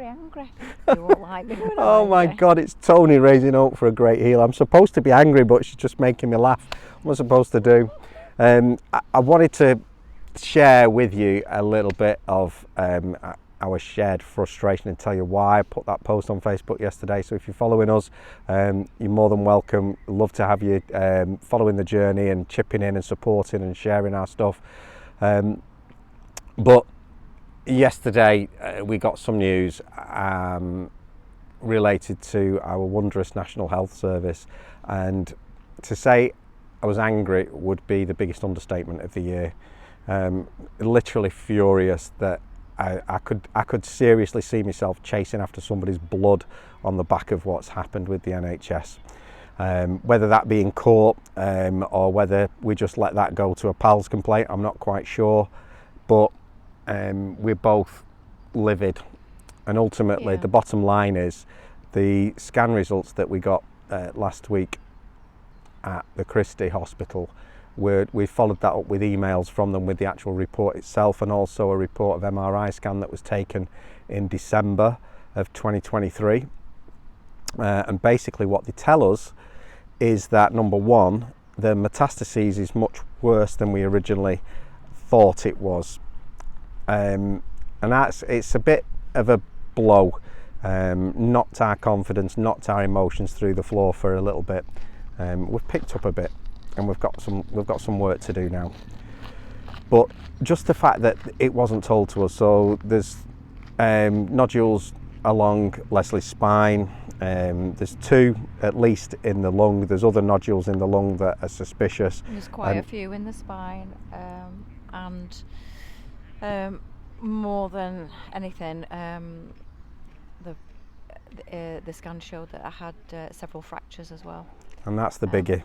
Angry. You won't like me when Oh I'm my angry. God, it's Tony raising hope for a great heal. I'm supposed to be angry, but she's just making me laugh. What am I supposed to do? I wanted to share with you a little bit of our shared frustration and tell you why I put that post on Facebook yesterday. So if you're following us, you're more than welcome. Love to have you following the journey and chipping in and supporting and sharing our stuff. But yesterday we got some news related to our wondrous National Health Service, and to say I was angry would be the biggest understatement of the year. Literally furious that I could seriously see myself chasing after somebody's blood on the back of what's happened with the NHS. Whether that be in court or whether we just let that go to a PALS complaint, I'm not quite sure, but we're both livid, and ultimately the bottom line is the scan results that we got last week at the Christie Hospital, we followed that up with emails from them with the actual report itself, and also a report of MRI scan that was taken in December of 2023, and basically what they tell us is that, number one, the metastases is much worse than we originally thought it was. And it's a bit of a blow, knocked our confidence, knocked our emotions through the floor for a little bit. We've picked up a bit, and we've got some work to do now. But just the fact that it wasn't told to us, so there's nodules along Lesley's spine. There's two at least in the lung. There's other nodules in the lung that are suspicious. There's quite a few in the spine, and more than anything, the scan showed that I had several fractures as well. And that's the biggie.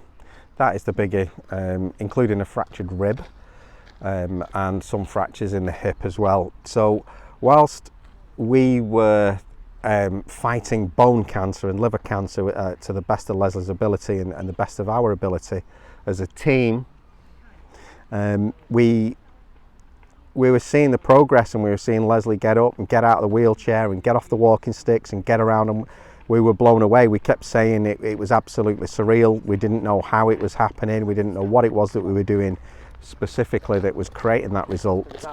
That is the biggie, including a fractured rib and some fractures in the hip as well. So whilst we were fighting bone cancer and liver cancer to the best of Lesley's ability and the best of our ability as a team, we were seeing the progress, and we were seeing Lesley get up and get out of the wheelchair and get off the walking sticks and get around, and we were blown away. We kept saying it was absolutely surreal. We didn't know how it was happening. We didn't know what it was that we were doing specifically that was creating that result.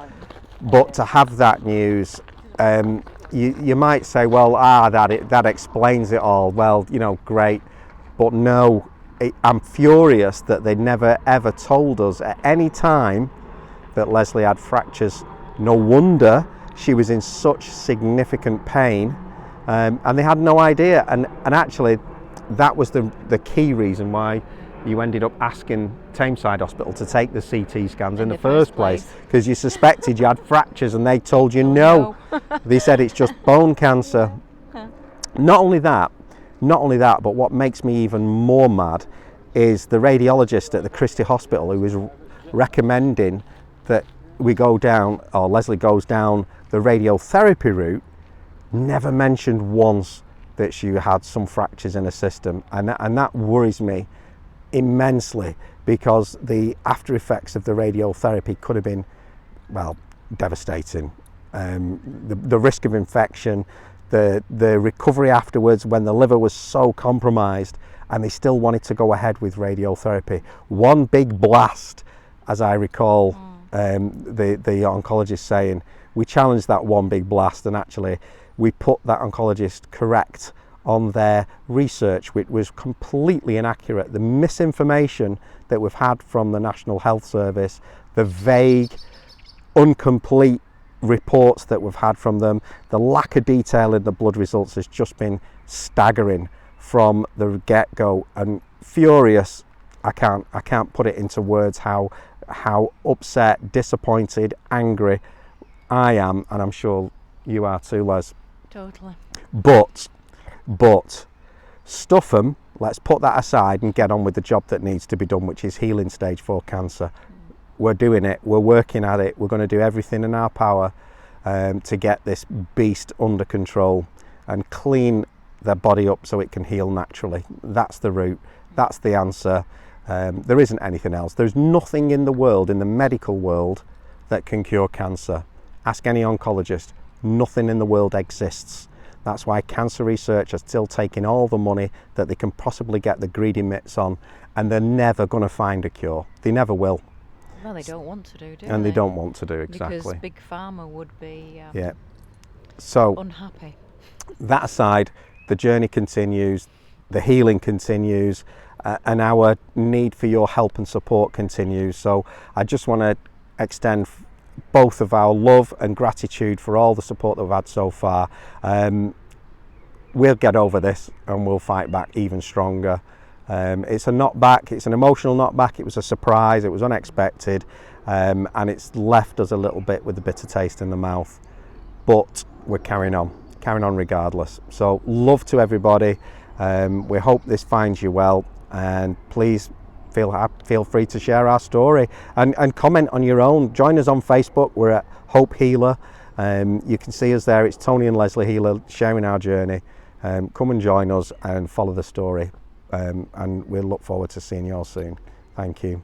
But to have that news, you might say, well, that explains it all. Well, great. But no, I'm furious that they never ever told us at any time that Lesley had fractures. No wonder she was in such significant pain, and they had no idea. And actually, that was the key reason why you ended up asking Tameside Hospital to take the CT scans in the first place, because you suspected you had fractures, and they told you no. They said it's just bone cancer. Not only that, but what makes me even more mad is the radiologist at the Christie Hospital who was recommending that we go down, or Lesley goes down, the radiotherapy route, never mentioned once that she had some fractures in her system, and that worries me immensely, because the after effects of the radiotherapy could have been, well, devastating. The risk of infection, the recovery afterwards when the liver was so compromised, and they still wanted to go ahead with radiotherapy. One big blast, as I recall. The oncologist saying, we challenged that one big blast, and actually we put that oncologist correct on their research, which was completely inaccurate. The misinformation that we've had from the National Health Service, the vague, incomplete reports that we've had from them, the lack of detail in the blood results has just been staggering from the get-go. And furious, I can't put it into words how upset, disappointed, angry I am, and I'm sure you are too, Les. Totally. But stuff them, let's put that aside and get on with the job that needs to be done, which is healing stage 4 cancer. We're doing it, we're working at it, we're going to do everything in our power to get this beast under control and clean their body up so it can heal naturally. That's the route, that's the answer. There isn't anything else. There's nothing in the world, in the medical world, that can cure cancer. Ask any oncologist. Nothing in the world exists That's why cancer research are still taking all the money that they can possibly get the greedy mitts on, and they're never going to find a cure. They never will. Well, they don't want to do And they don't want to do, exactly. Because Big Pharma would be yeah. So unhappy. that aside, the journey continues, the healing continues, and our need for your help and support continues. So I just want to extend both of our love and gratitude for all the support that we've had so far. We'll get over this and we'll fight back even stronger. It's a knockback, it's an emotional knockback, it was a surprise, it was unexpected, and it's left us a little bit with a bitter taste in the mouth, but we're carrying on regardless. So love to everybody. We hope this finds you well, and please feel free to share our story and comment on your own. Join us on Facebook. We're at Hope Healer. You can see us there. It's Tony and Lesley Healer sharing our journey. Come and join us and follow the story, and we'll look forward to seeing you all soon. Thank you.